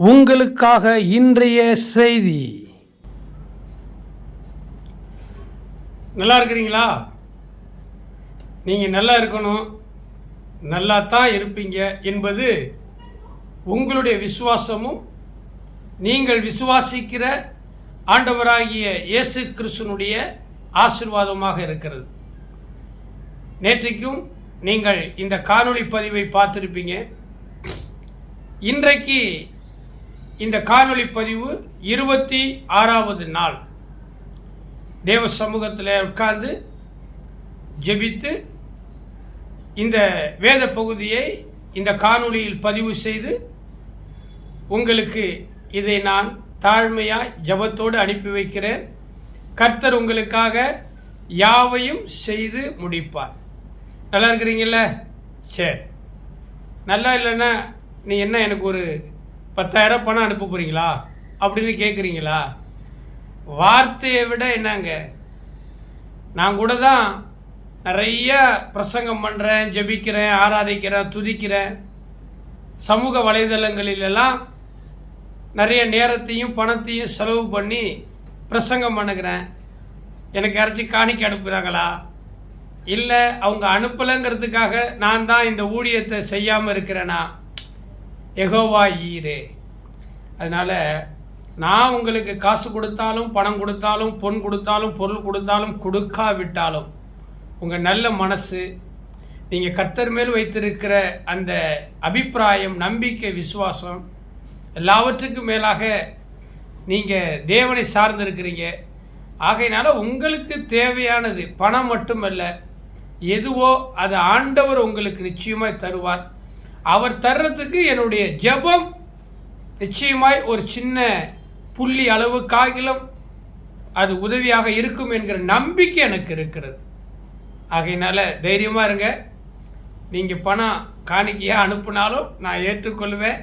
உங்களுக்காக இன்றைய செய்தி. நல்லா இருக்கிறீங்களா? நீங்கள் நல்லா இருக்கணும், நல்லா தான் இருப்பீங்க என்பது உங்களுடைய விசுவாசமும் நீங்கள் விசுவாசிக்கிற ஆண்டவராகிய இயேசு கிறிஸ்துனுடைய ஆசீர்வாதமாக இருக்கிறது. நேற்றைக்கும் நீங்கள் இந்த காணொளி பதிவை பார்த்துருப்பீங்க. இன்றைக்கு இந்த காணொளி பதிவு 26வது நாள். தேவ சமூகத்தில் உட்கார்ந்து ஜெபித்து இந்த வேத பகுதியை இந்த காணொளியில் பதிவு செய்து உங்களுக்கு இதை நான் தாழ்மையாய் ஜெபத்தோடு அனுப்பி வைக்கிறேன். கர்த்தர் உங்களுக்காக யாவையும் செய்து முடிப்பார். நல்லா இருக்கிறீங்கள? சரி. நல்லா இல்லைன்னா நீ என்ன எனக்கு ஒரு 10,000 பணம் அனுப்ப போகிறீங்களா அப்படின்னு கேட்குறீங்களா? வார்த்தையை விட என்னங்க, நான் கூட தான் நிறைய பிரசங்கம் பண்ணுறேன், ஜெபிக்கிறேன், ஆராதிக்கிறேன், துதிக்கிறேன். சமூக வலைதளங்களிலெல்லாம் நிறைய நேரத்தையும் பணத்தையும் செலவு பண்ணி பிரசங்கம் பண்ணுகிறேன். எனக்கு யாராச்சும் காணிக்க அனுப்புகிறாங்களா? இல்லை அவங்க அனுப்பலைங்கிறதுக்காக நான் தான் இந்த ஊழியத்தை செய்யாமல் இருக்கிறேனா? யெகோவா ஈரே. அதனால் நான் உங்களுக்கு காசு கொடுத்தாலும் பணம் கொடுத்தாலும் பொன் கொடுத்தாலும் பொருள் கொடுத்தாலும் கொடுக்காவிட்டாலும் உங்கள் நல்ல மனசு, நீங்கள் கர்த்தர் மேல் வைத்திருக்கிற அந்த அபிப்பிராயம், நம்பிக்கை, விசுவாசம் எல்லாவற்றுக்கும் மேலாக நீங்கள் தேவனை சார்ந்திருக்கிறீங்க. ஆகையினால உங்களுக்கு தேவையானது பணம் மட்டுமல்ல, எதுவோ அது ஆண்டவர் உங்களுக்கு நிச்சயமாய் தருவார். அவர் தர்றதுக்கு என்னுடைய ஜெபம் நிச்சயமாய் ஒரு சின்ன புள்ளி அளவுக்காகிலும் அது உதவியாக இருக்கும் என்கிற நம்பிக்கை எனக்கு இருக்கிறது. ஆகையினால தைரியமாக இருங்க. நீங்கள் பணம் காணிக்கையாக அனுப்புனாலும் நான் ஏற்றுக்கொள்வேன்.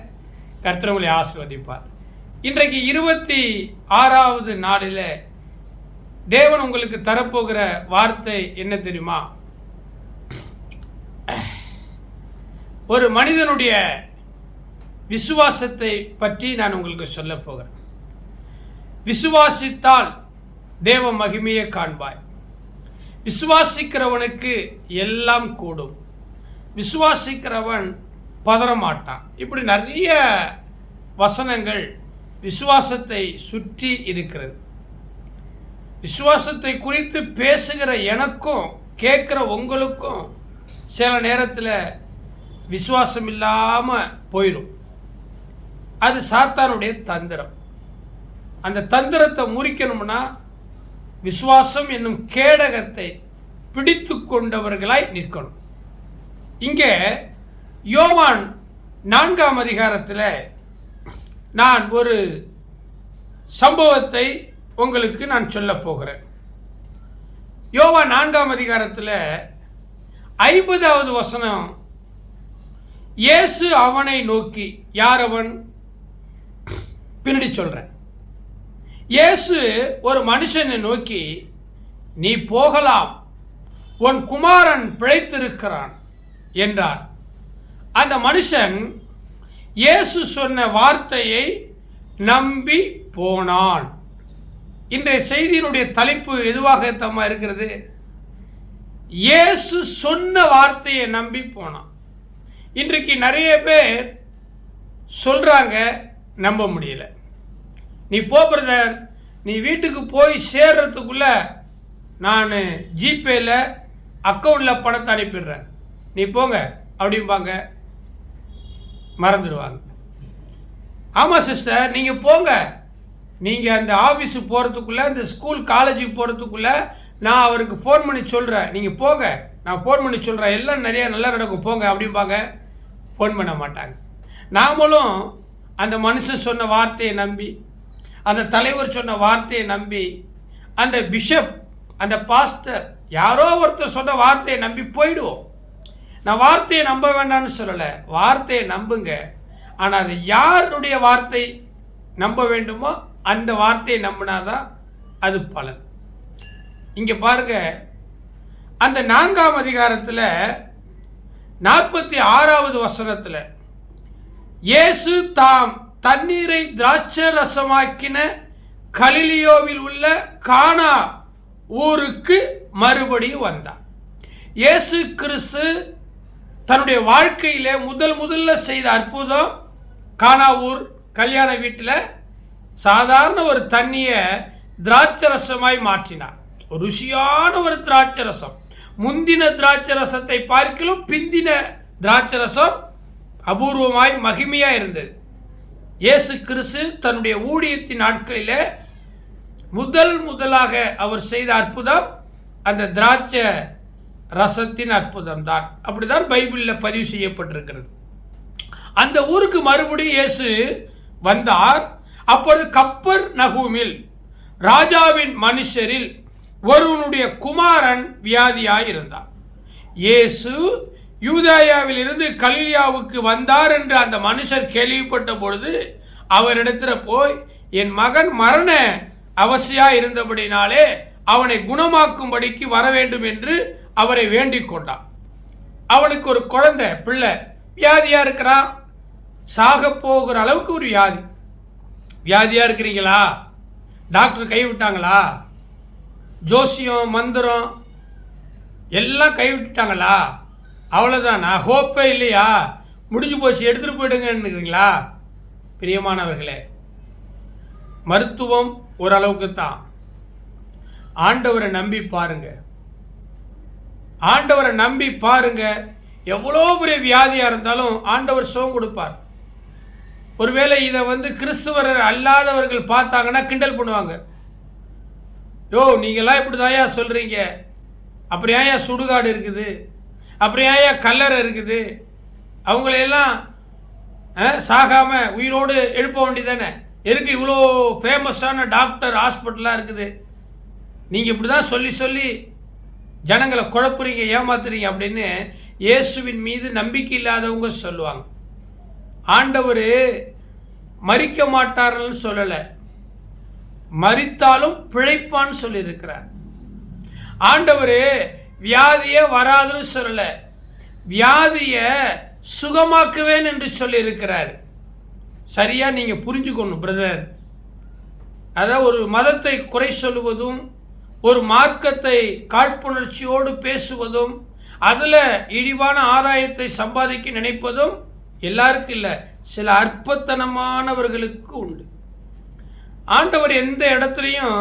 கர்த்தர் உங்களை ஆசீர்வதிப்பார். இன்றைக்கு 26வது நாளில் தேவன் உங்களுக்கு தரப்போகிற வார்த்தை என்ன தெரியுமா? ஒரு மனிதனுடைய விசுவாசத்தை பற்றி நான் உங்களுக்கு சொல்ல போகிறேன். விசுவாசித்தால் தேவ மகிமையை காண்பாய். விசுவாசிக்கிறவனுக்கு எல்லாம் கூடும். விசுவாசிக்கிறவன் பதறமாட்டான். இப்படி நிறைய வசனங்கள் விசுவாசத்தை சுற்றி இருக்கிறது. விசுவாசத்தை குறித்து பேசுகிற எனக்கும் கேட்குற உங்களுக்கும் சில நேரத்தில் விசுவாசம் இல்லாமல் போயிடும். அது சாத்தானுடைய தந்திரம். அந்த தந்திரத்தை முறிக்கணும்னா விசுவாசம் என்னும் கேடகத்தை பிடித்து கொண்டவர்களாய் நிற்கணும். இங்கே யோவான் 4ஆம் அதிகாரத்தில் நான் ஒரு சம்பவத்தை உங்களுக்கு நான் சொல்ல போகிறேன். யோவான் 4ஆம் அதிகாரத்தில் 50வது வசனம், இயேசு அவனை நோக்கி, யார் அவன்? பின்னாடி சொல்றேன். இயேசு ஒரு மனுஷனை நோக்கி, நீ போகலாம், உன் குமாரன் பிழைத்திருக்கிறான் என்றார். அந்த மனுஷன் இயேசு சொன்ன வார்த்தையை நம்பி போனான். இன்றைய செய்தியினுடைய தலைப்பு எதுவாக இருக்கிறது? இயேசு சொன்ன வார்த்தையை நம்பி போனான். இன்றைக்கு நிறைய பேர் சொல்கிறாங்க, நம்ப முடியல. நீ போ பிரதர், நீ வீட்டுக்கு போய் சேர்றதுக்குள்ள நான் ஜிபேயில் அக்கௌண்ட்டில் பணத்தை அனுப்பிடுறேன், நீ போங்க அப்படிம்பாங்க. மறந்துடுவாங்க. ஆமாம் சிஸ்டர், நீங்கள் போங்க, நீங்கள் அந்த ஆஃபீஸுக்கு போகிறதுக்குள்ளே, இந்த ஸ்கூல் காலேஜுக்கு போகிறதுக்குள்ளே நான் அவருக்கு ஃபோன் பண்ணி சொல்கிறேன், நீங்கள் போங்க, நான் ஃபோன் பண்ணி சொல்கிறேன், எல்லாம் நிறையா நல்லா நடக்கும், போங்க அப்படிம்பாங்க. ஃபோன் பண்ண மாட்டாங்க. நாமளும் அந்த மனுஷன் சொன்ன வார்த்தையை நம்பி, அந்த தலைவர் சொன்ன வார்த்தையை நம்பி, அந்த பிஷப், அந்த பாஸ்டர், யாரோ ஒருத்தர் சொன்ன வார்த்தையை நம்பி போயிடுவோம். நான் வார்த்தையை நம்ப வேண்டாம்னு சொல்லலை, வார்த்தையை நம்புங்க. ஆனால் அது யாருடைய வார்த்தை நம்ப வேண்டுமோ அந்த வார்த்தையை நம்பினாதான் அது பலன். இங்கே பாருங்க, அந்த 4ஆம் அதிகாரத்தில் 46வது வசனத்தில் இயேசு தாம் தண்ணீரை திராட்சை ரசமாக்கின கலிலியோவில் உள்ள கானா ஊருக்கு மறுபடியும் வந்தார். இயேசு கிறிஸ்து தன்னுடைய வாழ்க்கையில முதல்ல செய்த அற்புதம் கானா ஊர் கல்யாண வீட்டில் சாதாரண ஒரு தண்ணியை திராட்சை ரசமாய் மாற்றினார். ருசியான ஒரு திராட்சை ரசம். முந்தின திராட்சை ரசத்தை பார்க்கலும் பிந்தின திராட்சை ரசம் அபூர்வமாய் மகிமையாக இருந்தது. இயேசு கிறிஸ்து தன்னுடைய ஊழியத்தின் நாட்களில் முதலாக அவர் செய்த அற்புதம் அந்த திராட்சை ரசத்தின் அற்புதம் தான். அப்படிதான் பைபிளில் பதிவு செய்யப்பட்டிருக்கிறது. அந்த ஊருக்கு மறுபடியும் இயேசு வந்தார். அப்பொழுது கப்பர் நகூமில் ராஜாவின் மனுஷரில் ஒருவனுடைய குமாரன் வியாதியாய் இருந்தார். இயேசு யூதேயாவில் இருந்து கலிலியாவுக்கு வந்தார் என்று அந்த மனுஷர் கேள்விப்பட்ட பொழுது அவரிடத்தில் போய், என் மகன் மரண அவசியம் இருந்தபடினாலே அவனை குணமாக்கும்படிக்கு வர வேண்டும் என்று அவரை வேண்டிக் கொண்டான். அவனுக்கு ஒரு குழந்தை பிள்ளை வியாதியா இருக்கிறான். சாக போகிற அளவுக்கு ஒரு வியாதியா இருக்கிறீங்களா? டாக்டர் கைவிட்டாங்களா? ஜோசியம் மந்திரம் எல்லாம் கைவிட்டுட்டாங்களா? அவ்வளோதானா? ஹோப்பே இல்லையா? முடிஞ்சு போச்சு, எடுத்துகிட்டு போயிடுங்கன்னுக்கிறீங்களா? பிரியமானவர்களே, மருத்துவம் ஓரளவுக்கு தான். ஆண்டவரை நம்பி பாருங்க. ஆண்டவரை நம்பி பாருங்க. எவ்வளோ பெரிய வியாதியாக இருந்தாலும் ஆண்டவர் சுகம் கொடுப்பார். ஒருவேளை இதை கிறிஸ்துவர் அல்லாதவர்கள் பார்த்தாங்கன்னா கிண்டல் பண்ணுவாங்க. யோ, நீங்களாம் இப்படி தாயா சொல்கிறீங்க? அப்புறம் ஏயா சுடுகாடு இருக்குது? அப்புறம் ஏயா கல்லறை இருக்குது? அவங்களையெல்லாம் சாகாமல் உயிரோடு எழுப்ப வேண்டியதானே? எதுக்கு இவ்வளோ ஃபேமஸான டாக்டர் ஹாஸ்பிட்டலாக இருக்குது? நீங்கள் இப்படி தான் சொல்லி ஜனங்களை குழப்புறீங்க, ஏமாத்துறீங்க அப்படின்னு இயேசுவின் மீது நம்பிக்கை இல்லாதவங்க சொல்லுவாங்க. ஆண்டவர் மரிக்க மாட்டார்னு சொல்லலை, மரித்தாலும் பிழைப்பான்னு சொல்லியிருக்கிறார். ஆண்டவர் வியாதியை வராதுன்னு சொல்லலை, வியாதியை சுகமாக்குவேன் என்று சொல்லியிருக்கிறார். சரியா நீங்கள் புரிஞ்சுக்கணும் பிரதர். அதாவது ஒரு மதத்தை குறை சொல்லுவதும் ஒரு மார்க்கத்தை காழ்ப்புணர்ச்சியோடு பேசுவதும் அதில் இழிவான ஆதாயத்தை சம்பாதிக்க நினைப்பதும் எல்லாருக்கும் இல்லை, சில அற்பத்தனமானவர்களுக்கு உண்டு. ஆண்டவர் எந்த இடத்துலையும்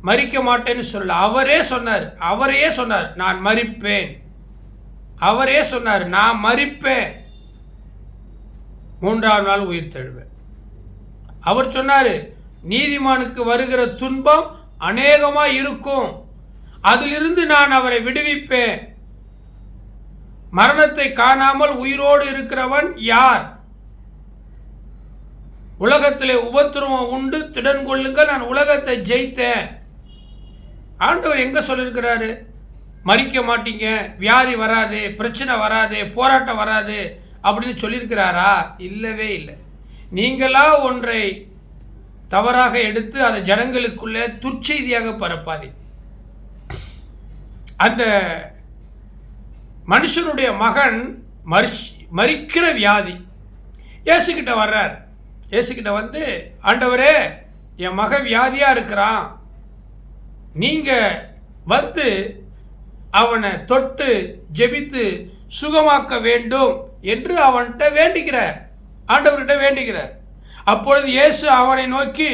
மரிக்க மாட்டேன்னு சொல்லல. அவரே சொன்னார் நான் மரிப்பேன். அவரே சொன்னார் நான் மரிப்பேன், 3ஆம் நாள் உயிர் தழுவேன். அவர் சொன்னார் நீதிமானுக்கு வருகிற துன்பம் அநேகமாக இருக்கும், அதிலிருந்து நான் அவரை விடுவிப்பேன். மரணத்தை காணாமல் உயிரோடு இருக்கிறவன் யார்? உலகத்திலே உபத்திரவம் உண்டு, திடன் கொள்ளுங்கள், நான் உலகத்தை ஜெயித்தேன். ஆண்டவர் எங்க சொல்லியிருக்கிறாரு? மரிக்க மாட்டீங்க, வியாதி வராது, பிரச்சனை வராது, போராட்டம் வராது அப்படின்னு சொல்லியிருக்கிறாரா? இல்லவே இல்லை. நீங்களா ஒன்றை தவறாக எடுத்து அதை ஜனங்களுக்குள்ளே துர்ச்செய்தியாக பரப்பாதே. அந்த மனுஷனுடைய மகன் மரிக்கிற வியாதி இயேசுகிட்ட வர்றார். இயேசுகிட்ட ஆண்டவரே, என் மகன் வியாதியாக இருக்கிறான், நீங்கள் அவனை தொட்டு ஜெபித்து சுகமாக்க வேண்டும் என்று அவன்கிட்ட வேண்டிக்கிறார், ஆண்டவர்கிட்ட வேண்டிக்கிறார். அப்பொழுது இயேசு அவனை நோக்கி,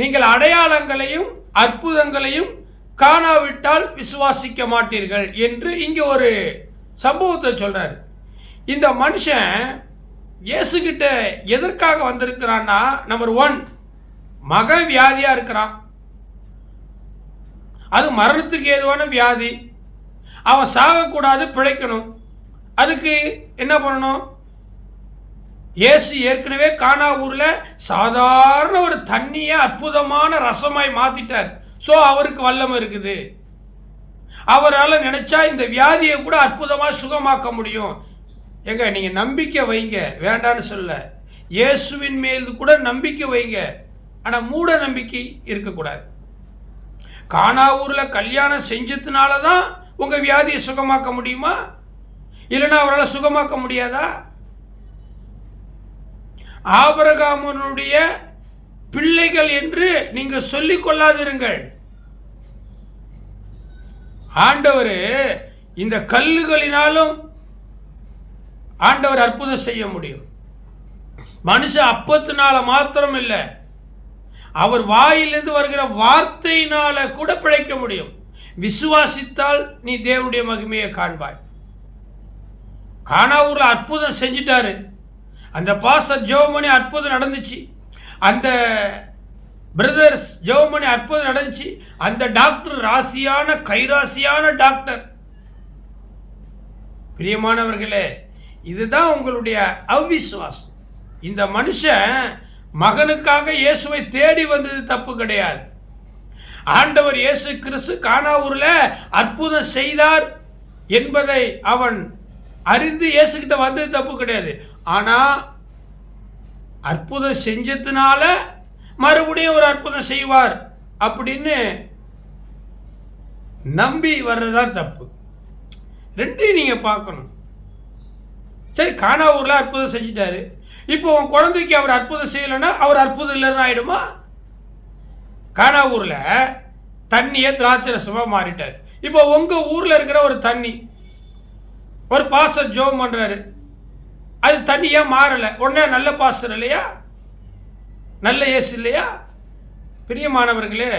நீங்கள் அடையாளங்களையும் அற்புதங்களையும் காணாவிட்டால் விசுவாசிக்க மாட்டீர்கள் என்று இங்கே ஒரு சம்பவத்தை சொல்றாரு. இந்த மனுஷன் இயேசுகிட்ட எதற்காக வந்திருக்கிறான்னா, நம்பர் 1, மகன் வியாதியா இருக்கிறான், அது மரணத்துக்கு ஏதுவான வியாதி, அவன் சாகக்கூடாது, பிழைக்கணும். அதுக்கு என்ன பண்ணணும்? இயேசு ஏற்கனவே கானா ஊர்ல சாதாரண ஒரு தண்ணியை அற்புதமான ரசமாய் மாத்திட்டார். ஸோ அவருக்கு வல்லமை இருக்குது. அவரால் நினைச்சா இந்த வியாதியை கூட அற்புதமாக சுகமாக்க முடியும். எங்க நீங்க நம்பிக்கை வைங்க, வேண்டான்னு சொல்ல. இயேசுவின் மேல் கூட நம்பிக்கை வைங்க, ஆனால் மூட நம்பிக்கை இருக்கக்கூடாது. கானா ஊர்ல கல்யாணம் செஞ்சதுனால தான் உங்க வியாதியை சுகமாக்க முடியுமா? இல்லைன்னா அவரால் சுகமாக்க முடியாதா? ஆபிரகாமுடைய பிள்ளைகள் என்று நீங்கள் சொல்லிக் கொள்ளாதிருங்கள். ஆண்டவர் இந்த கல்லுகளினாலும் ஆண்டவர் அற்புதம் செய்ய முடியும். மனுஷன் அப்பத்தினால மாத்திரம் இல்லை, அவர் வாயிலிருந்து வருகிற வார்த்தையினால கூட பிழைக்க முடியும். விசுவாசித்தால் நீ தேவனுடைய மகிமையை காண்பாய். கானாவூர்ல அற்புதம் செஞ்சிட்டாரு. அந்த பாஸ்டர் ஜெபமணி அற்புதம் நடந்துச்சு. அந்த பிரதர்ஸ் ஜெபமணி அற்புதம் நடந்துச்சு. அந்த டாக்டர் ராசியான கைராசியான டாக்டர். பிரியமானவர்களே, இதுதான் உங்களுடைய அவிசுவாசம். இந்த மனுஷன் மகனுக்காக இயேசுவை தேடி வந்தது தப்பு கிடையாது. ஆண்டவர் இயேசு கிறிஸ்து கானாவூர்ல அற்புதம் செய்தார் என்பதை அவன் அறிந்து இயேசுகிட்ட வந்தது தப்பு கிடையாது. ஆனா அற்புதம் செஞ்சதுனால மறுபடியும் ஒரு அற்புதம் செய்வார் அப்படின்னு நம்பி வர்றதுதான் தப்பு. ரெண்டையும் நீங்க பார்க்கணும். சரி, கானாவூர்ல அற்புதம் செஞ்சிட்டாரு, இப்போ உன் குழந்தைக்கு அவர் அற்புதம் செய்யலைன்னா அவர் அற்புதம் இல்லைன்னு ஆயிடுமா? கானாவூர்ல தண்ணியை திராட்சை ரசமா மாறிட்டார். இப்போ உங்க ஊர்ல இருக்கிற ஒரு தண்ணி, ஒரு பாஸ்டர் ஜெபம் பண்றாரு, அது தண்ணியா மாறல, உடனே நல்ல பாஸ்டர் இல்லையா, நல்ல இயேசு இல்லையா? பிரியமானவர்களே,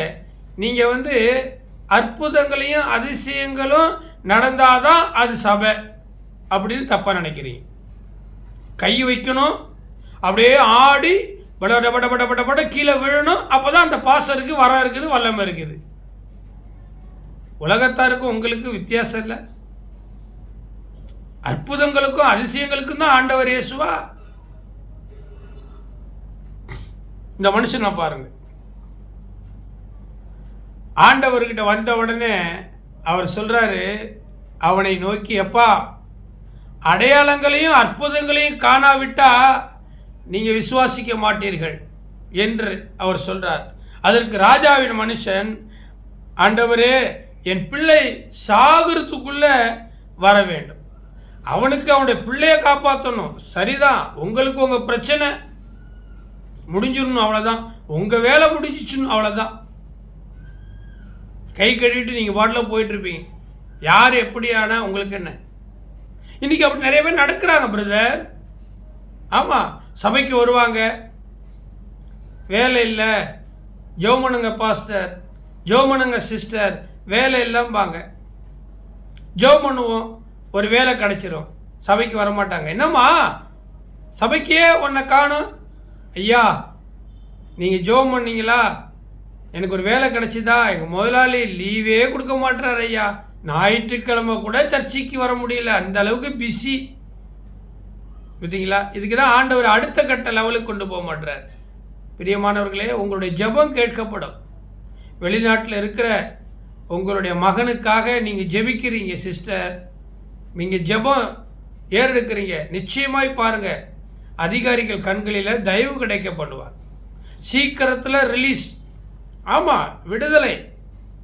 நீங்க அற்புதங்களையும் அதிசயங்களும் நடந்தாதான் அது சபை அப்படின்னு தப்பா நினைக்கிறீங்க. கை வைக்கணும், அப்படியே ஆடி பட பட பட பட பட கீழே விழணும், அப்பதான் அந்த பாஸ்டருக்கு வரம் இருக்குது, வல்லமை இருக்குது. உலகத்தாருக்கும் உங்களுக்கு வித்தியாசம் இல்லை. அற்புதங்களுக்கும் அதிசயங்களுக்கும் தான் ஆண்டவர் இயேசுவா. இந்த மனுஷனை பாருங்க, ஆண்டவர்கிட்ட வந்த உடனே அவர் சொல்றாரு, அவனை நோக்கி, அப்பா அடையாளங்களையும் அற்புதங்களையும் காணாவிட்டா நீங்க விசுவாசிக்க மாட்டீர்கள் என்று அவர் சொல்றார். அதற்கு ராஜாவின் மனுஷன், ஆண்டவரே என் பிள்ளை சாகரத்துக்குள்ள வர வேண்டும், அவனுக்கு அவனுடைய பிள்ளையை காப்பாற்றணும். சரிதான், உங்களுக்கு உங்க பிரச்சனை முடிஞ்சிடணும், அவ்வளவுதான், உங்க வேலை முடிஞ்சிச்சுன்னு, அவ்வளவுதான். கை கழுவிட்டு நீங்க பாட்டில் போயிட்டு இருப்பீங்க. யார் எப்படியானா உங்களுக்கு என்ன? இன்னைக்கு அப்படி நிறைய பேர் நடக்கிறாங்க பிரதர். ஆமா, சபைக்கு வருவாங்க, வேலை இல்லை, ஜெபமனுங்க பாஸ்டர், ஜெபமனுங்க சிஸ்டர், வேலை இல்லைம்பாங்க. ஜெபம் பண்ணுவோம், ஒரு வேலை கிடைச்சிரும், சபைக்கு வரமாட்டாங்க. என்னம்மா சபைக்கே உன்னை காணும்? ஐயா நீங்கள் ஜெபம் பண்ணீங்களா, எனக்கு ஒரு வேலை கிடைச்சிதா, எங்கள் முதலாளி லீவே கொடுக்க மாட்டார் ஐயா, ஞாயிற்றுக்கிழமை கூட சர்ச்சைக்கு வர முடியல, அந்த அளவுக்கு பிஸி. பார்த்தீங்களா? இதுக்கு தான் ஆண்டவர் அடுத்த கட்ட லெவலுக்கு கொண்டு போக மாட்டார். பிரியமானவர்களே, உங்களுடைய ஜெபம் கேட்கப்படும். வெளிநாட்டில் இருக்கிற உங்களுடைய மகனுக்காக நீங்கள் ஜெபிக்கிறீங்க சிஸ்டர், நீங்கள் ஜெபம் ஏறெடுக்கிறீங்க, நிச்சயமாய் பாருங்க, அதிகாரிகள் கண்களில் தயவு கிடைக்க பண்ணுவார். சீக்கிரத்தில் ரிலீஸ். ஆமாம், விடுதலை.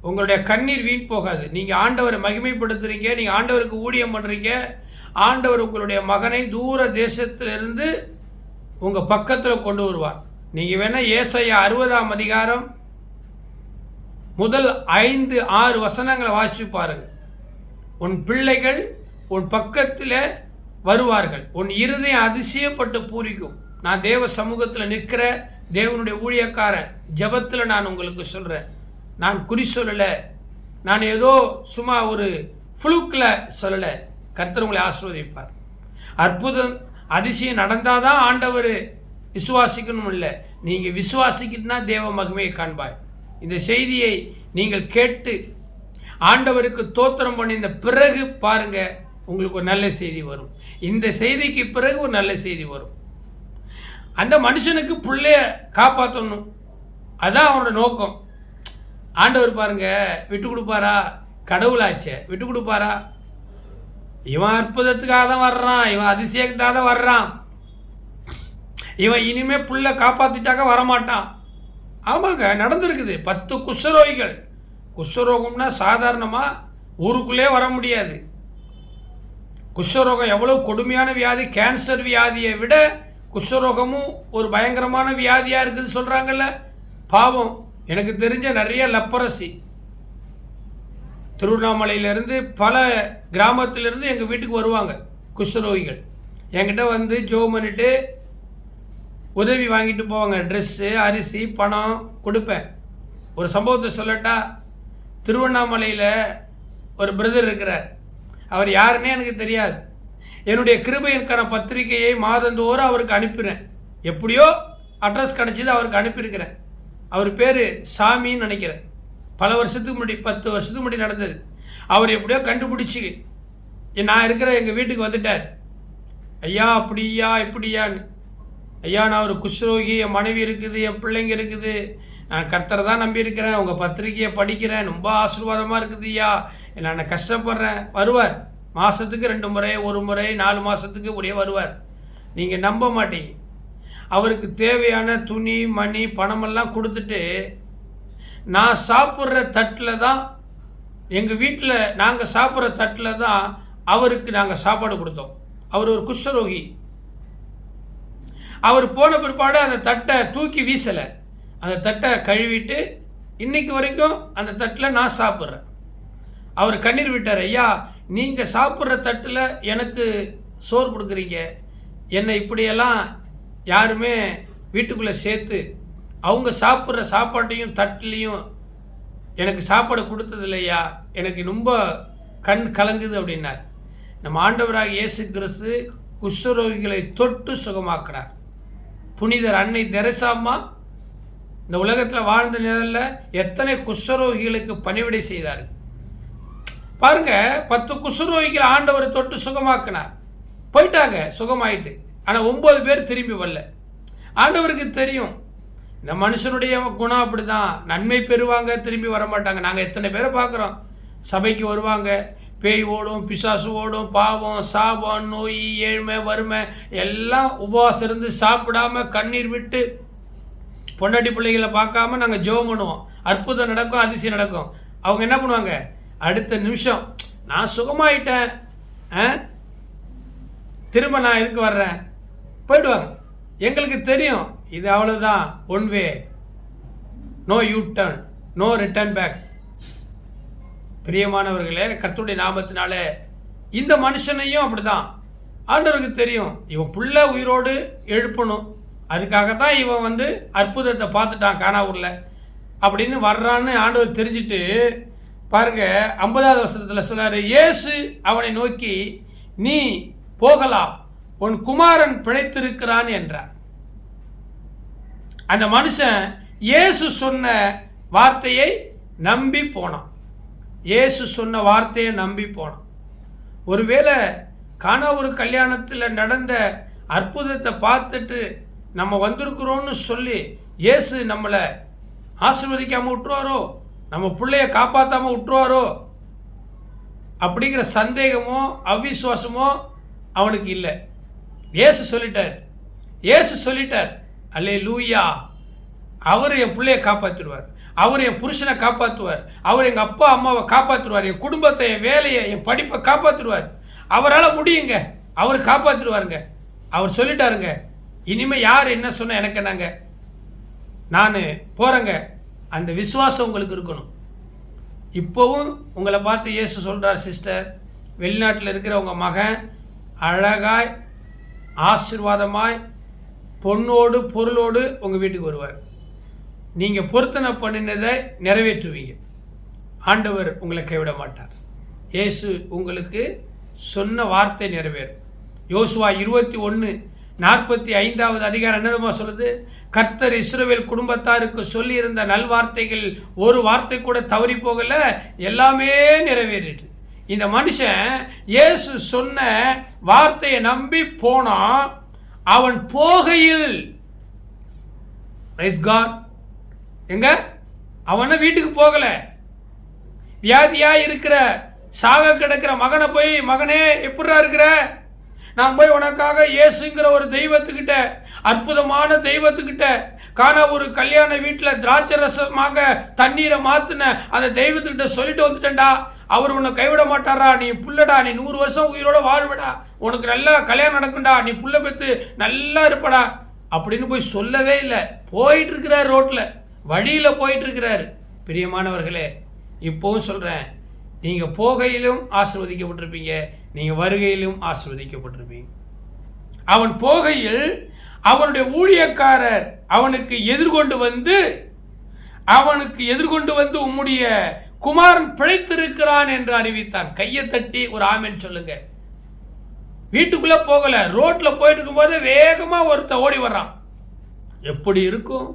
உங்களுடைய கண்ணீர் வீண் போகாது. நீங்கள் ஆண்டவரை மகிமைப்படுத்துறீங்க, நீங்கள் ஆண்டவருக்கு ஊழியம் பண்ணுறீங்க. ஆண்டவர் உங்களுடைய மகனை தூர தேசத்திலிருந்து உங்கள் பக்கத்தில் கொண்டு வருவார். நீங்கள் வேணால் ஏசாயா 60ஆம் அதிகாரம் முதல் 5-6 வசனங்களை வாசிச்சு பாருங்க. உன் பிள்ளைகள் உன் பக்கத்தில் வருவார்கள், உன் இருதயம் அதிசயப்பட்டு பூரிக்கும். நான் தேவ சமூகத்தில் நிற்கிற தேவனுடைய ஊழியக்காரன், ஜெபத்தில் நான் உங்களுக்கு சொல்கிறேன். நான் குறி சொல்லலை, நான் ஏதோ சும்மா ஒரு ஃப்ளூக்கில் சொல்லலை. கர்த்தர் உங்களை ஆசீர்வதிப்பார். அற்புதம் அதிசயம் நடந்தாதான் ஆண்டவர் விசுவாசிக்கணும் இல்லை, நீங்கள் விசுவாசிக்கிட்டுனா தேவ மகிமையை காண்பாய். இந்த செய்தியை நீங்கள் கேட்டு ஆண்டவருக்கு தோத்திரம் பண்ணின பிறகு பாருங்க, உங்களுக்கு ஒரு நல்ல செய்தி வரும். இந்த செய்திக்கு பிறகு ஒரு நல்ல செய்தி வரும். அந்த மனுஷனுக்கு பிள்ளைய காப்பாற்றணும், அதான் அவனோட நோக்கம். ஆண்டவர் பாருங்க, விட்டு கொடுப்பாரா? கடவுளாச்சே, விட்டு கொடுப்பாரா? இவன் அற்புதத்துக்காக தான் வர்றான், இவன் அதிசயத்துக்காக தான் வர்றான், இவன் இனிமே புள்ள காப்பாத்திட்டாக்க வரமாட்டான். ஆமாங்க, நடந்திருக்குது. 10 குஷ்டரோகிகள். குஷ்டரோகம்னா சாதாரணமாக ஊருக்குள்ளே வர முடியாது. குஷ்டரோகம் எவ்வளோ கொடுமையான வியாதி. கேன்சர் வியாதியை விட குஷ்டரோகமும் ஒரு பயங்கரமான வியாதியாக இருக்குதுன்னு சொல்கிறாங்கல்ல. பாவம், எனக்கு தெரிஞ்ச நிறைய லெப்பரசி திருவண்ணாமலையிலேருந்து பல கிராமத்திலேருந்து எங்கள் வீட்டுக்கு வருவாங்க குஷ்டரோகிகள். என்கிட்ட வந்து ஜோம் பண்ணிட்டு உதவி வாங்கிட்டு போவாங்க. ட்ரெஸ்ஸு, அரிசி, பணம் கொடுப்பேன். ஒரு சம்பவத்தை சொல்லட்டா, திருவண்ணாமலையில் ஒரு பிரதர் இருக்கிறார். அவர் யாருன்னே எனக்கு தெரியாது. என்னுடைய கிருபையிற்கான பத்திரிகையை மாதந்தோறும் அவருக்கு அனுப்பிடுறேன். எப்படியோ அட்ரஸ் கிடச்சிது, அவருக்கு அனுப்பியிருக்கிறேன். அவர் பேர் சாமின்னு நினைக்கிறேன். பல வருஷத்துக்கு முன்னாடி, 10 வருஷத்துக்கு முன்னாடி நடந்தது. அவர் எப்படியோ கண்டுபிடிச்சி நான் இருக்கிற எங்கள் வீட்டுக்கு வந்துட்டார். ஐயா அப்படியா இப்படியான்னு. ஐயா, நான் ஒரு குஷ்ரோகி, என் மனைவி இருக்குது, என் பிள்ளைங்க இருக்குது, நான் கர்த்தரை தான் நம்பியிருக்கிறேன், உங்கள் பத்திரிக்கையை படிக்கிறேன், ரொம்ப ஆசீர்வாதமாக இருக்குது ஐயா, நான் கஷ்டப்படுறேன். வருவார். மாதத்துக்கு 2 முறை, 1 முறை, 4 மாதத்துக்கு இப்படியே வருவார். நீங்கள் நம்ப மாட்டீங்க. அவருக்கு தேவையான துணி, மணி, பணமெல்லாம் கொடுத்துட்டு நான் சாப்பிட்ற தட்டில் தான், எங்கள் வீட்டில் நாங்கள் சாப்பிட்ற தட்டில் தான் அவருக்கு நாங்கள் சாப்பாடு கொடுத்தோம். அவர் ஒரு குஷ்டரோகி. அவர் போன பிற்பாடு அந்த தட்டை தூக்கி வீசலை. அந்த தட்டை கழுவிட்டு இன்னைக்கு வரைக்கும் அந்த தட்டில் நான் சாப்பிட்றேன். அவர் கண்ணீர் விட்டார். ஐயா, நீங்கள் சாப்பிட்ற தட்டில் எனக்கு சோறு கொடுக்குறீங்க, என்னை இப்படியெல்லாம் யாருமே வீட்டுக்குள்ளே சேர்த்து அவங்க சாப்பிட்ற சாப்பாட்டையும் தட்டுலையும் எனக்கு சாப்பாடு கொடுத்தது இல்லையா, எனக்கு ரொம்ப கண் கலங்குது அப்படின்னார். நம்ம ஆண்டவராக இயேசு கிறிஸ்து குஷ்டரோகிகளை தொட்டு சுகமாக்குறார். புனிதர் அன்னை தெரசாம்மா இந்த உலகத்தில் வாழ்ந்த நேரில் எத்தனை குஷ்டரோகிகளுக்கு பணிவிடை செய்தார் பாருங்க. 10 குஷ்டரோகிகள் ஆண்டவரை தொட்டு சுகமாக்கினார். போயிட்டாங்க சுகமாயிட்டு. ஆனால் 9 பேர் திரும்பி வரல. ஆண்டவருக்கு தெரியும் இந்த மனுஷனுடைய குணம் அப்படி தான், நன்மை பெறுவாங்க, திரும்பி வர மாட்டாங்க. நாங்கள் எத்தனை பேரை பார்க்குறோம், சபைக்கு வருவாங்க, பேய் ஓடும், பிசாசு ஓடும், பாவம், சாபம், நோய், ஏழ்மை, வறுமை எல்லாம் உபவாசம் இருந்து சாப்பிடாம கண்ணீர் விட்டு பொண்டாட்டி பிள்ளைகளை பார்க்காம நாங்கள் ஜெபம் பண்ணுவோம். அற்புதம் நடக்கும், அதிசயம் நடக்கும். அவங்க என்ன பண்ணுவாங்க, அடுத்த நிமிஷம் நான் சுகமாயிட்டேன், திரும்ப நான் இதுக்கு வர்றேன், போயிடுவாங்க. எங்களுக்கு தெரியும் இது அவ்வளோதான், one way, no U turn, no return back. பிரியமானவர்களே, கர்த்தருடைய நாமத்தினால இந்த மனுஷனையும் அப்படிதான் ஆண்டவருக்கு தெரியும், இவன் புள்ள உயிரோடு எழுப்பணும், அதுக்காகத்தான் இவன் வந்து அற்புதத்தை பார்த்துட்டான் கானாவூரில் அப்படின்னு வர்றான்னு ஆண்டவர் தெரிஞ்சுட்டு பாருங்க 50வது வசனத்தில் சொல்றாரு, இயேசு அவனை நோக்கி நீ போகலாம், உன் குமாரன் பிழைத்திருக்கிறான் என்றார். அந்த மனுஷன் இயேசு சொன்ன வார்த்தையை நம்பி போனான். இயேசு சொன்ன வார்த்தையை நம்பி போனான். ஒருவேளை கானாவூர் கல்யாணத்தில் நடந்த அற்புதத்தை பார்த்துட்டு நம்ம வந்திருக்கிறோன்னு சொல்லி இயேசு நம்மளை ஆசீர்வதிக்காமல் விட்டுருவாரோ, நம்ம பிள்ளைய காப்பாற்றாமல் விட்டுருவாரோ அப்படிங்கிற சந்தேகமோ அவிசுவாசமோ அவனுக்கு இல்லை. இயேசு சொல்லிட்டார், இயேசு சொல்லிட்டார், அல்லேலூயா, அவர் என் பிள்ளைய காப்பாற்றிடுவார், அவர் என் புருஷனை காப்பாற்றுவார், அவர் எங்கள் அப்பா அம்மாவை காப்பாற்றுவார், என் குடும்பத்தை, என் வேலையை, என் படிப்பை காப்பாற்றுவார், அவரால் முடியுங்க, அவர் காப்பாற்றிடுவாருங்க. அவர் சொல்லிட்டாருங்க, இனிமேல் யார் என்ன சொன்ன எனக்கு என்னங்க, நான் போகிறேங்க. அந்த விசுவாசம் உங்களுக்கு இருக்கணும். இப்போவும் உங்களை பார்த்து இயேசு சொல்கிறார், சிஸ்டர், வெளிநாட்டில் இருக்கிற உங்கள் மகன் அழகாய் ஆசீர்வாதமாய் பொண்ணோடு பொருளோடு உங்கள் வீட்டுக்கு வருவார். நீங்கள் பொருத்தனை பண்ணினதை நிறைவேற்றுவீங்க. ஆண்டவர் உங்களை கைவிட மாட்டார். இயேசு உங்களுக்கு சொன்ன வார்த்தை நிறைவேறும். யோசுவா 21:45 அதிகாரம் என்னதுமா சொல்லுது, கர்த்தர் இஸ்ரவேல் குடும்பத்தாருக்கு சொல்லியிருந்த நல்வார்த்தைகள் ஒரு வார்த்தை கூட தவறி போகல, எல்லாமே நிறைவேறிட்டு. இந்த மனுஷன் இயேசு சொன்ன வார்த்தையை நம்பி போனான். அவன் போகையில் எங்க அவன வீட்டுக்கு போகல, வியாதியா இருக்கிற சாக கிடக்கிற மகனை போய், மகனே எப்படிரா இருக்கிற, நான் போய் உனக்காக இயேசுங்கிற ஒரு தெய்வத்துக்கிட்ட, அற்புதமான தெய்வத்துக்கிட்ட, கானாவூர் கல்யாண வீட்டில் திராட்சை ரசமாக தண்ணீரை மாற்றின அந்த தெய்வத்துக்கிட்ட சொல்லிட்டு வந்துட்டேன்டா, அவர் உன்னை கைவிட மாட்டாரா, நீ புள்ளடா, நீ 100 வருஷம் உயிரோட வாழ்விடா, உனக்கு நல்லா கல்யாணம் நடக்கும்டா, நீ புள்ள பெற்று நல்லா இருப்படா அப்படின்னு போய் சொல்லவே இல்லை. போயிட்டு இருக்கிறார், ரோட்டில் வழியில் போயிட்டு இருக்கிறாரு. பிரியமானவர்களே, இப்போவும் சொல்கிறேன், நீங்கள் போகையிலும் ஆசீர்வதிக்கப்பட்டிருப்பீங்க, நீங்கள் வருகையிலும் ஆசீர்வதிக்கப்பட்டிருப்பீங்க. அவன் போகையில் அவனுடைய ஊழியக்காரர் அவனுக்கு எதிர்கொண்டு வந்து உம்முடைய குமாரன் பிழைத்திருக்கிறான் என்று அறிவித்தான். கையை தட்டி ஒரு ஆமென் சொல்லுங்க. வீட்டுக்குள்ள போகல, ரோட்ல போயிட்டு இருக்கும்போது வேகமா ஒருத்த ஓடி வர்றான். எப்படி இருக்கும்?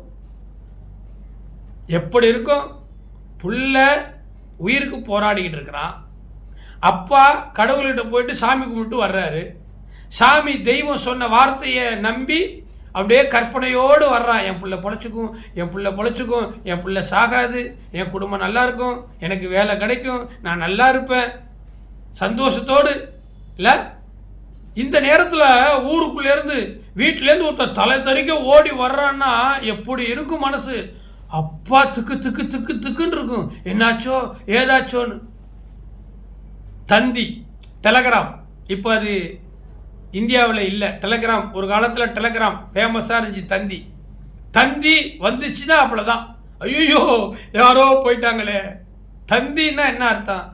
புள்ள உயிருக்கு போராடிக்கிட்டு இருக்கிறான். அப்பா கடவுள்கிட்ட போயிட்டு சாமி கும்பிட்டு வர்றாரு. சாமி தெய்வம் சொன்ன வார்த்தையை நம்பி அப்படியே கற்பனையோடு வர்றான். என் பிள்ளை பொழைச்சிக்கும், என் பிள்ளை சாகாது, என் குடும்பம் நல்லா இருக்கும், எனக்கு வேலை கிடைக்கும், நான் நல்லா இருப்பேன் சந்தோஷத்தோடு. இல்லை, இந்த நேரத்தில் ஊருக்குள்ளேருந்து வீட்டிலேருந்து ஒருத்தர் தலை தறிக்க ஓடி வர்றான்னா எப்படி இருக்கும் மனசு? அப்பா திக்குன்னு இருக்கும். என்னாச்சோ ஏதாச்சோன்னு. தந்தி டெலகிராம், இப்போ அது இந்தியாவில் இல்லை. டெலகிராம் ஒரு காலத்தில் டெலகிராம் ஃபேமஸாக இருந்துச்சு. தந்தி வந்துச்சுன்னா அவ்வளோதான். ஐயோ யாரோ போயிட்டாங்களே. தந்தின்னா என்ன அர்த்தம்?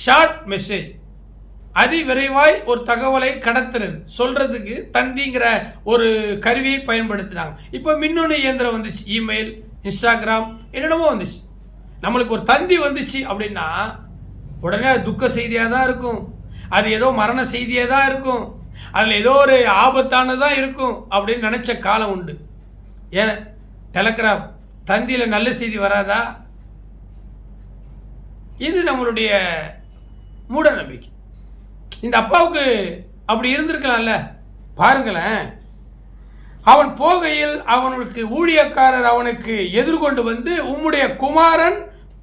ஷார்ட் மெசேஜ், அதிவிரைவாய் ஒரு தகவலை கடத்துறது, சொல்கிறதுக்கு தந்திங்கிற ஒரு கருவியை பயன்படுத்தினாங்க. இப்போ மின்னணு இயந்திரம் வந்துச்சு, இமெயில், இன்ஸ்டாகிராம், என்னென்னமோ வந்துச்சு. நம்மளுக்கு ஒரு தந்தி வந்துச்சு அப்படின்னா உடனே அது துக்க செய்தியாக தான் இருக்கும், அது ஏதோ மரண செய்தியாக தான் இருக்கும், அதில் ஏதோ ஒரு ஆபத்தானதாக இருக்கும் அப்படின்னு நினச்ச காலம் உண்டு. ஏன் டெலகிராம் தந்தியில் நல்ல செய்தி வராதா? இது நம்மளுடைய மூட நம்பிக்கை. இந்த அப்பாவுக்கு அப்படி இருந்திருக்கலாம்ல. பாருங்களேன், அவன் போகையில் அவனுக்கு ஊழியக்காரர் அவனுக்கு எதிர்கொண்டு வந்து உம்முடைய குமாரன்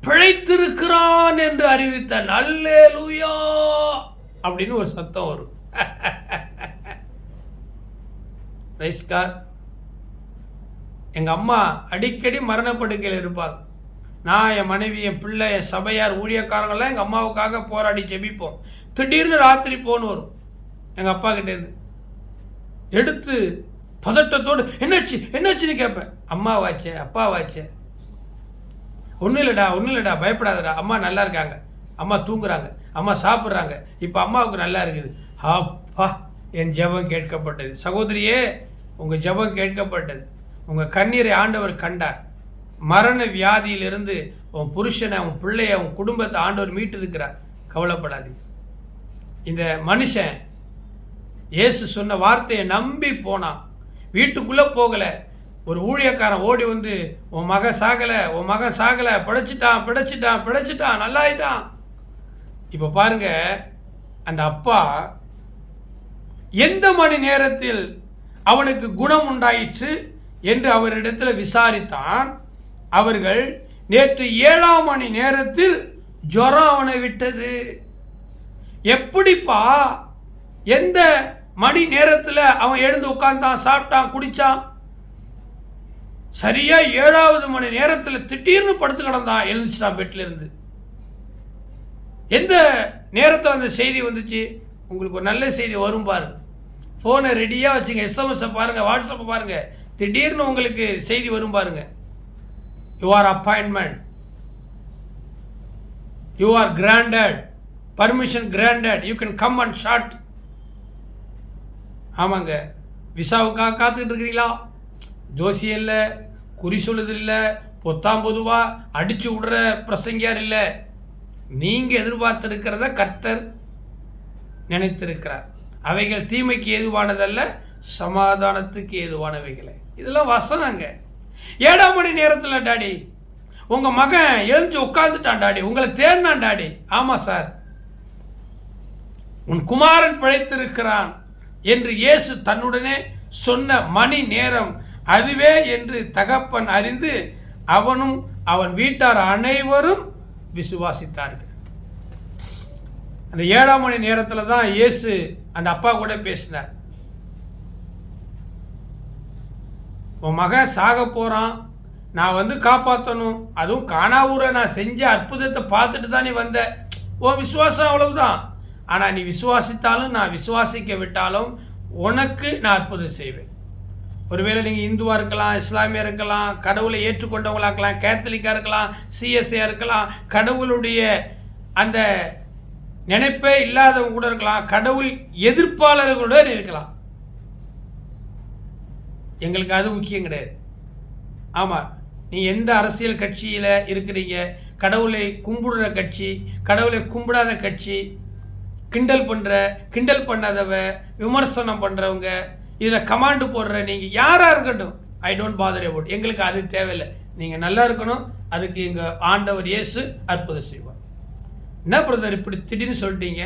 பிழைத்திருக்கிறான் என்று அறிவித்தான். அல்லேலூயா அப்படின்னு ஒரு சத்தம் வரும். எங்கள் அம்மா அடிக்கடி மரணப்படுக்கையில் இருப்பாங்க. நான், என் மனைவி, என் பிள்ளை, என் சபையார், ஊழியக்காரங்கள்லாம் எங்கள் அம்மாவுக்காக போராடி ஜெபிப்போம். திடீர்னு ராத்திரி போன் வரும் எங்கள் அப்பா கிட்டேருந்து. எடுத்து பதட்டத்தோடு என்னாச்சுன்னு கேட்பேன். அம்மாவாச்சே, அப்பாவாச்சே. ஒன்றும் இல்லைடா பயப்படாதடா, அம்மா நல்லா இருக்காங்க, அம்மா தூங்குறாங்க, அம்மா சாப்பிட்றாங்க, இப்போ அம்மாவுக்கு நல்லா இருக்குது. அப்பா, என் ஜெபம் கேட்கப்பட்டது. சகோதரியே, உங்கள் ஜெபம் கேட்கப்பட்டது. உங்கள் கண்ணீரை ஆண்டவர் கண்டார். மரண வியாதியிலிருந்து உன் புருஷனை, உன் பிள்ளைய, உன் குடும்பத்தை ஆண்டவர் மீட்டு இருக்கிறார். கவலைப்படாதீங்க. இந்த மனுஷன் இயேசு சொன்ன வார்த்தையை நம்பி போனான். வீட்டுக்குள்ளே போகலை. ஒரு ஊழியக்காரன் ஓடி வந்து உன் மகன் சாகலை, பிழைச்சிட்டான், நல்லாயிட்டான். இப்போ பாருங்க, அந்த அப்பா எந்த மணி நேரத்தில் அவனுக்கு குணம் உண்டாயிற்று என்று அவரிடத்தில் விசாரித்தான். அவர்கள் நேற்று 7ஆம் மணி நேரத்தில் ஜுரம் அவனை விட்டது. எப்படிப்பா, எந்த மணி நேரத்தில் அவன் எழுந்து உட்கார்ந்தான், சாப்பிட்டான், குடித்தான்? சரியா 7வது மணி நேரத்தில் திடீர்னு படுத்து கிடந்தான், எழுந்துச்சிட்டான் பெட்டிலிருந்து. எந்த நேரத்தில் அந்த செய்தி வந்துச்சு? உங்களுக்கு ஒரு நல்ல செய்தி வரும் பாருங்க. ஃபோனை ரெடியாக வச்சுங்க, எஸ்எம்எஸை பாருங்கள், வாட்ஸ்அப்பை பாருங்கள், திடீர்னு உங்களுக்கு செய்தி வரும் பாருங்க. You are appointment, you are granted, permission granted, you can come and shot. ஆமாங்க, விசாவுக்காக காத்துக்கிட்டு இருக்கிறீங்களா? ஜோசியம் இல்லை, குறி சொல்லுது இல்லை, பொத்தாம்பொதுவாக அடித்து விடுற பிரசங்கியார் இல்லை. நீங்கள் எதிர்பார்த்திருக்கிறத கர்த்தர் நினைத்திருக்கிறார். அவைகள் தீமைக்கு ஏதுவானதல்ல, சமாதானத்துக்கு ஏதுவானவைகளை. இதெல்லாம் வசனங்க. 7ஆம் மணி நேரத்தில் டாடி உங்கள் மகன் எழுந்து உட்கார்ந்துட்டான் டாடி, உங்களை தேடினான் டாடி. ஆமாம் சார், உன் குமாரன் பிழைத்திருக்கிறான் என்று இயேசு தன்னுடனே சொன்ன மணி நேரம் அதுவே என்று தகப்பன் அறிந்து அவனும் அவன் வீட்டார் அனைவரும் விசுவாசித்தார்கள். அந்த 7ஆம் மணி நேரத்தில் தான் இயேசு அந்த அப்பா கூட பேசினார். உன் மகன் சாக போகிறான், நான் வந்து காப்பாற்றணும், அதுவும் காணாவூரை நான் செஞ்ச அற்புதத்தை பார்த்துட்டு தான் நீ வந்த. உன் விசுவாசம் அவ்வளவுதான். ஆனால் நீ விசுவாசித்தாலும் நான் விசுவாசிக்க விட்டாலும் உனக்கு நான் அற்புதம் செய்வேன். ஒருவேளை நீங்கள் இந்துவாக இருக்கலாம், இஸ்லாமியாக இருக்கலாம், கடவுளை ஏற்றுக்கொண்டவங்களாக இருக்கலாம், கேத்தலிக்காக இருக்கலாம், சிஎஸ்ஐயாக இருக்கலாம், கடவுளுடைய அந்த நினைப்பே இல்லாதவங்க கூட இருக்கலாம், கடவுள் எதிர்ப்பாளர்களோட இருக்கலாம். எங்களுக்கு அது முக்கியம் கிடையாது. ஆமாம், நீ எந்த அரசியல் கட்சியில் இருக்கிறீங்க, கடவுளை கும்பிடுற கட்சி, கடவுளை கும்பிடாத கட்சி, கிண்டல் பண்ணாதவ, விமர்சனம் பண்ணுறவங்க, இதில் கமாண்டு போடுற நீங்கள் யாராக இருக்கட்டும், ஐ டோன்ட் பாதர் அபவுட். எங்களுக்கு அது தேவையில்லை. நீங்கள் நல்லா இருக்கணும், அதுக்கு எங்கள் ஆண்டவர் இயேசு அற்புதம் செய்வார். என்ன பிரதர் இப்படி திடீர்னு சொல்லிட்டீங்க?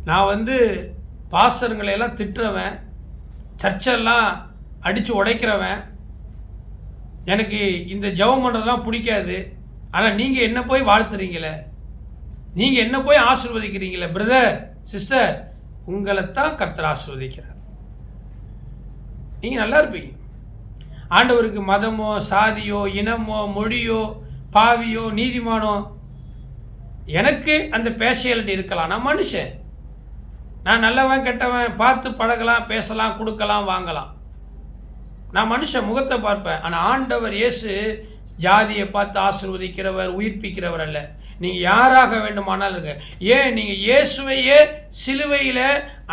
நான் பாஸ்டருங்களையெல்லாம் திட்டுறவன், சர்ச்செல்லாம் அடித்து உடைக்கிறவன், எனக்கு இந்த ஜெபம் பண்ணுறதுலாம் பிடிக்காது. ஆனால் நீங்கள் என்ன போய் வாழ்த்துறீங்களே, நீங்கள் என்ன போய் ஆசீர்வதிக்கிறீங்களே பிரதர் சிஸ்டர், உங்களைத்தான் கர்த்தர் ஆசீர்வதிக்கிறார். நீங்கள் நல்லா இருப்பீங்க. ஆண்டவருக்கு மதமோ சாதியோ இனமோ மொழியோ பாவியோ நீதிமானோ, எனக்கு அந்த பேஷியாலிட்டி இருக்கலாம். நான் மனுஷன், நான் நல்லவன் கெட்டவன் பார்த்து பழகலாம், பேசலாம், கொடுக்கலாம், வாங்கலாம். நான் மனுஷன், முகத்தை பார்ப்பேன். ஆனால் ஆண்டவர் இயேசு ஜாதியை பார்த்து ஆசீர்வதிக்கிறவர், உயிர்ப்பிக்கிறவர் அல்ல. நீங்கள் யாராக வேண்டுமானால் இருங்க. ஏன் நீங்கள் இயேசுவையே சிலுவையில்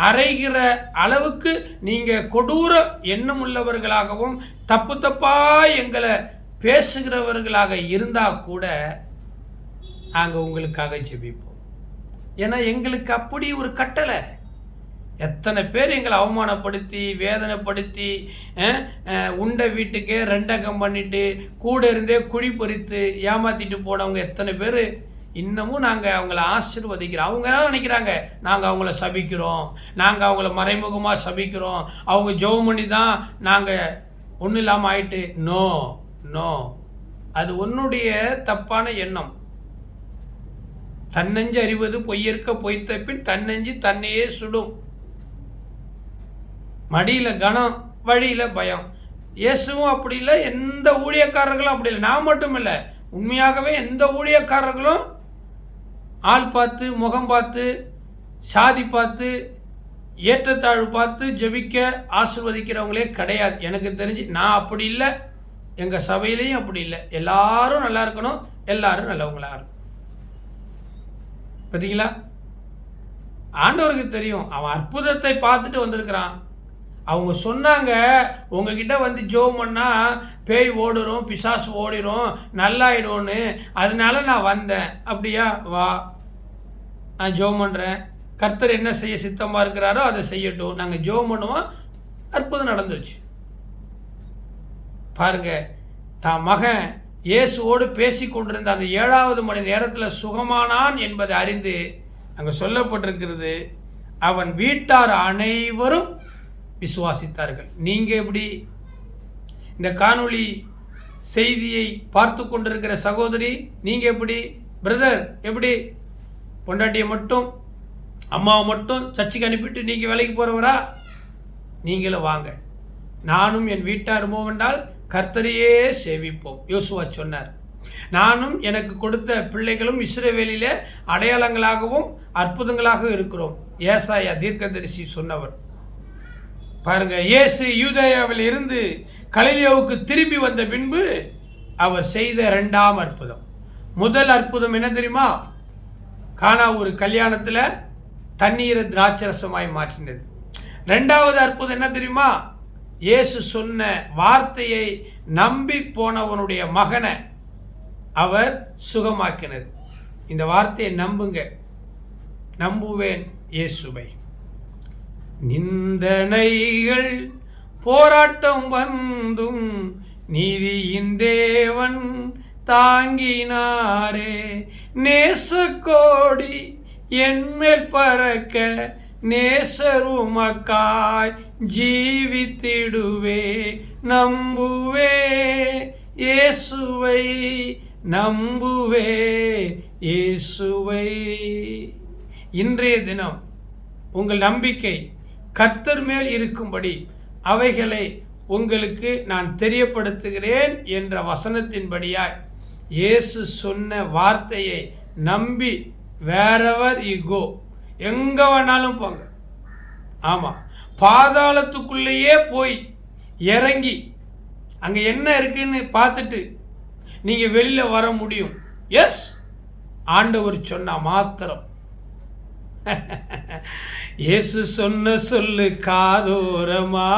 அறைகிற அளவுக்கு நீங்கள் கொடூர எண்ணம் உள்ளவர்களாகவும் தப்பாக எங்களை பேசுகிறவர்களாக இருந்தால் கூட நாங்கள் உங்களுக்காக ஜெபிப்போம். ஏன்னா எங்களுக்கு அப்படி ஒரு கட்டளை. எத்தனை பேர் எங்களை அவமானப்படுத்தி வேதனைப்படுத்தி உண்ட வீட்டுக்கே ரெண்டகம் பண்ணிட்டு கூட இருந்தே குழி பறித்து ஏமாற்றிட்டு போனவங்க எத்தனை பேர் இன்னமும் நாங்கள் அவங்கள ஆசீர்வதிக்கிறோம். அவங்க என்ன நினைக்கிறாங்க, நாங்கள் அவங்கள சபிக்கிறோம், நாங்கள் அவங்கள மறைமுகமாக சபிக்கிறோம், அவங்க ஜெபம் பண்ணி தான் நாங்கள் ஒன்றும் இல்லாமல் ஆயிட்டு. நோ நோ, அது உன்னுடைய தப்பான எண்ணம். தன்னஞ்சு அறிவது பொய்யற்க பொய்த்த பின் தன்னஞ்சு தன்னையே சுடும். மடியில் கனம், வழியில் பயம். இயேசுவும் அப்படி இல்லை, எந்த ஊழியக்காரர்களும் அப்படி இல்லை. நான் மட்டும் இல்லை, உண்மையாகவே எந்த ஊழியக்காரர்களும் ஆள் பார்த்து முகம் பார்த்து சாதி பார்த்து ஏற்றத்தாழ்வு பார்த்து ஜெபிக்க ஆசீர்வதிக்கிறவங்களே கிடையாது. எனக்கு தெரிஞ்சு நான் அப்படி இல்லை, எங்கள் சபையிலையும் அப்படி இல்லை. எல்லாரும் நல்லா இருக்கணும், எல்லாரும் நல்லவங்களா இருக்கணும். பார்த்தீங்களா, ஆண்டவருக்கு தெரியும். அவன் அற்புதத்தை பார்த்துட்டு வந்திருக்கிறான். அவங்க சொன்னாங்க, உங்ககிட்ட ஜெபம் பண்ணால் பேய் ஓடுறோம், பிசாசு ஓடிரும், நல்லாயிடும்னு, அதனால நான் வந்தேன். அப்படியா, வா, நான் ஜெபம் பண்ணுறேன். கர்த்தர் என்ன செய்ய சித்தமாக இருக்கிறாரோ அதை செய்யட்டும். நாங்கள் ஜெபம் பண்ணுவோம். அற்புதம் நடந்துச்சு. பாருங்க, தான் மகன் இயேசுவோடு பேசி கொண்டிருந்த அந்த 7வது மணி நேரத்தில் சுகமானான் என்பதை அறிந்து அங்கே சொல்லப்பட்டிருக்கிறது, அவன் வீட்டார் அனைவரும் விசுவாசித்தார்கள். நீங்கள் எப்படி இந்த காணொளி செய்தியை பார்த்து கொண்டிருக்கிற சகோதரி, நீங்கள் எப்படி பிரதர், எப்படி பொண்டாட்டியை மட்டும் அம்மாவை மட்டும் சர்ச்சுக்கு அனுப்பிட்டு நீங்கள் வேலைக்கு போகிறவரா? நீங்களும் வாங்க, நானும் என் வீட்டாருமோ என்றால் கர்த்தரையே சேவிப்போம். யோசுவா சொன்னார், நானும் எனக்கு கொடுத்த பிள்ளைகளும் இஸ்ரவேலிலே அடையாளங்களாகவும் அற்புதங்களாகவும் இருக்கிறோம். ஏசாயா தீர்க்கதரிசி சொன்னவர். பாருங்க, இயேசு யூதேயாவில் இருந்து கலிலேயாவுக்கு திரும்பி வந்த பின்பு அவர் செய்த 2ஆம் அற்புதம். முதல் அற்புதம் என்ன தெரியுமா? கானா ஒரு கல்யாணத்தில் தண்ணீரை திராட்சரசமாய் மாற்றினது. 2வது அற்புதம் என்ன தெரியுமா? இயேசு சொன்ன வார்த்தையை நம்பி போனவனுடைய மகனை அவர் சுகமாக்கினது. இந்த வார்த்தையை நம்புங்க, நம்புவேன் இயேசுவை. நிந்தனைகள் போராட்டம் வந்தும் நீதியின் தேவன் தாங்கினாரே, நேசக்கோடி என்மேல் பறக்க நேசருமக்காய் ஜீவித்திடுவே, நம்புவே இயேசுவை, நம்புவே இயேசுவை. இன்றைய தினம் உங்கள் நம்பிக்கை கர்த்தர் மேல் இருக்கும்படி அவைகளை உங்களுக்கு நான் தெரியப்படுத்துகிறேன் என்ற வசனத்தின்படியாய் இயேசு சொன்ன வார்த்தையை நம்பி wherever you go, எங்கே வேணாலும் போங்க. ஆமாம், பாதாளத்துக்குள்ளேயே போய் இறங்கி அங்கே என்ன இருக்குன்னு பார்த்துட்டு நீங்கள் வெளியில் வர முடியும். எஸ், ஆண்டவர் சொன்னா மாத்திரம். இயேசு சொன்ன சொல்லு காதோரமா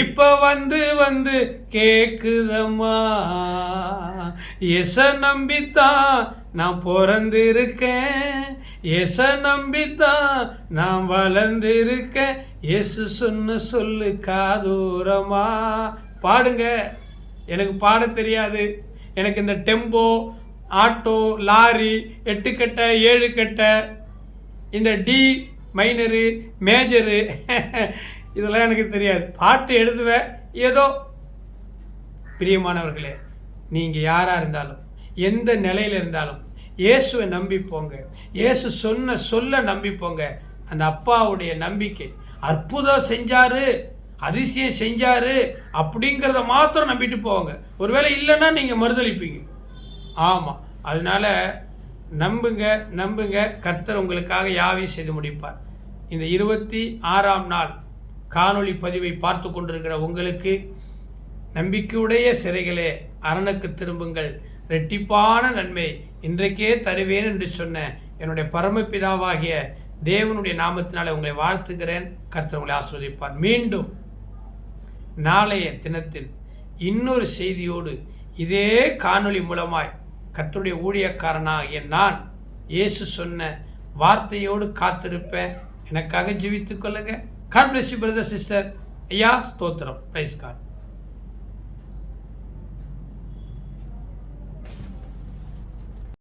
இப்ப வந்து வந்து கேக்குதம்மா. எச நம்பித்தான் நான் பிறந்திருக்கேன், எச நம்பித்தான் நான் வளர்ந்திருக்கேன். இயேசு சொன்ன சொல்லு காதோரமா. பாடுங்க. எனக்கு பாட தெரியாது. எனக்கு இந்த டெம்போ, ஆட்டோ, லாரி, 8 கட்டை 7 கட்டை, இந்த டி மைனரு, மேஜரு இதெல்லாம் எனக்கு தெரியாது. பாட்டு எழுதுவேன் ஏதோ. பிரியமானவர்களே, நீங்கள் யாராக இருந்தாலும் எந்த நிலையில் இருந்தாலும் இயேசுவை நம்பி போங்க. இயேசு சொன்ன சொல்ல நம்பி போங்க. அந்த அப்பாவுடைய நம்பிக்கை, அற்புதம் செஞ்சாரு, அதிசயம் செஞ்சாரு அப்படிங்கிறத மாத்திரம் நம்பிட்டு போவாங்க. ஒருவேளை இல்லைன்னா நீங்கள் மறுதளிப்பீங்க. ஆமாம், அதனால நம்புங்க நம்புங்க. கர்த்தர் உங்களுக்காக யாவையும் செய்து முடிப்பார். இந்த 26ஆம் நாள் காணொளி பதிவை பார்த்து கொண்டிருக்கிற உங்களுக்கு, நம்பிக்கையுடைய சிறைகளே அரணுக்கு திரும்புங்கள், இரட்டிப்பான நன்மை இன்றைக்கே தருவேன் என்று சொன்ன என்னுடைய பரமபிதாவாகிய தேவனுடைய நாமத்தினாலே உங்களை வாழ்த்துகிறேன். கர்த்தர் உங்களை ஆசீர்வதிப்பார். மீண்டும் நாளைய தினத்தில் இன்னொரு செய்தியோடு இதே காணொளி மூலமாய் கர்த்தருடைய ஊழியக்காரனாகிய நான் இயேசு சொன்ன வார்த்தையோடு காத்திருப்பேன். எனக்காக ஜெபித்துக் கொள்ளுங்க. God bless you, brother, sister. ஐயா ஸ்தோத்திரம். Praise God.